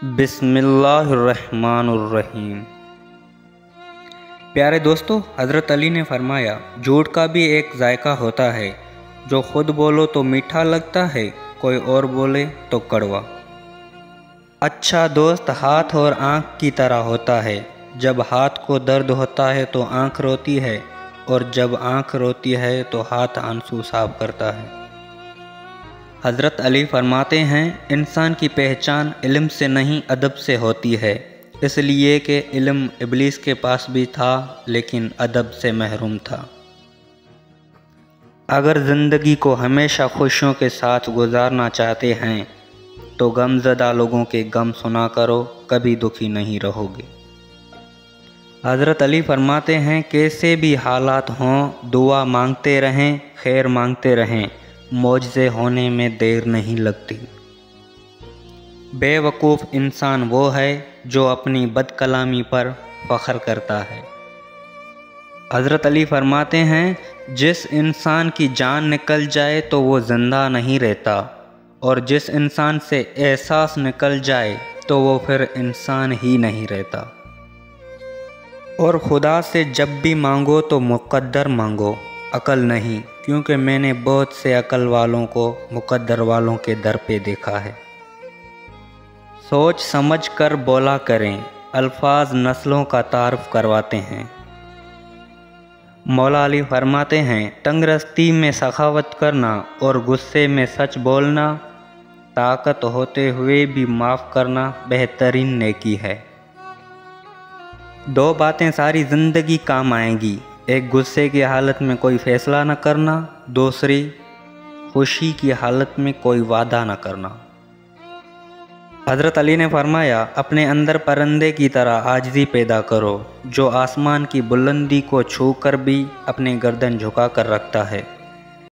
بسم اللہ الرحمن الرحیم۔ پیارے دوستو، حضرت علی نے فرمایا، جھوٹ کا بھی ایک ذائقہ ہوتا ہے، جو خود بولو تو میٹھا لگتا ہے، کوئی اور بولے تو کڑوا۔ اچھا دوست ہاتھ اور آنکھ کی طرح ہوتا ہے، جب ہاتھ کو درد ہوتا ہے تو آنکھ روتی ہے، اور جب آنکھ روتی ہے تو ہاتھ آنسو صاف کرتا ہے۔ حضرت علی فرماتے ہیں، انسان کی پہچان علم سے نہیں ادب سے ہوتی ہے، اس لیے کہ علم ابلیس کے پاس بھی تھا لیکن ادب سے محروم تھا۔ اگر زندگی کو ہمیشہ خوشیوں کے ساتھ گزارنا چاہتے ہیں تو غم زدہ لوگوں کے غم سنا کرو، کبھی دکھی نہیں رہو گے۔ حضرت علی فرماتے ہیں، کیسے بھی حالات ہوں دعا مانگتے رہیں، خیر مانگتے رہیں، معجزے ہونے میں دیر نہیں لگتی۔ بے وقوف انسان وہ ہے جو اپنی بد کلامی پر فخر کرتا ہے۔ حضرت علی فرماتے ہیں، جس انسان کی جان نکل جائے تو وہ زندہ نہیں رہتا، اور جس انسان سے احساس نکل جائے تو وہ پھر انسان ہی نہیں رہتا۔ اور خدا سے جب بھی مانگو تو مقدر مانگو، عقل نہیں، کیونکہ میں نے بہت سے عقل والوں کو مقدر والوں کے در پہ دیکھا ہے۔ سوچ سمجھ کر بولا کریں، الفاظ نسلوں کا تعارف کرواتے ہیں۔ مولا علی فرماتے ہیں، تنگ رستی میں سخاوت کرنا اور غصے میں سچ بولنا، طاقت ہوتے ہوئے بھی معاف کرنا بہترین نیکی ہے۔ دو باتیں ساری زندگی کام آئیں گی، ایک غصے کی حالت میں کوئی فیصلہ نہ کرنا، دوسری خوشی کی حالت میں کوئی وعدہ نہ کرنا۔ حضرت علی نے فرمایا، اپنے اندر پرندے کی طرح عاجزی پیدا کرو، جو آسمان کی بلندی کو چھو کر بھی اپنی گردن جھکا کر رکھتا ہے۔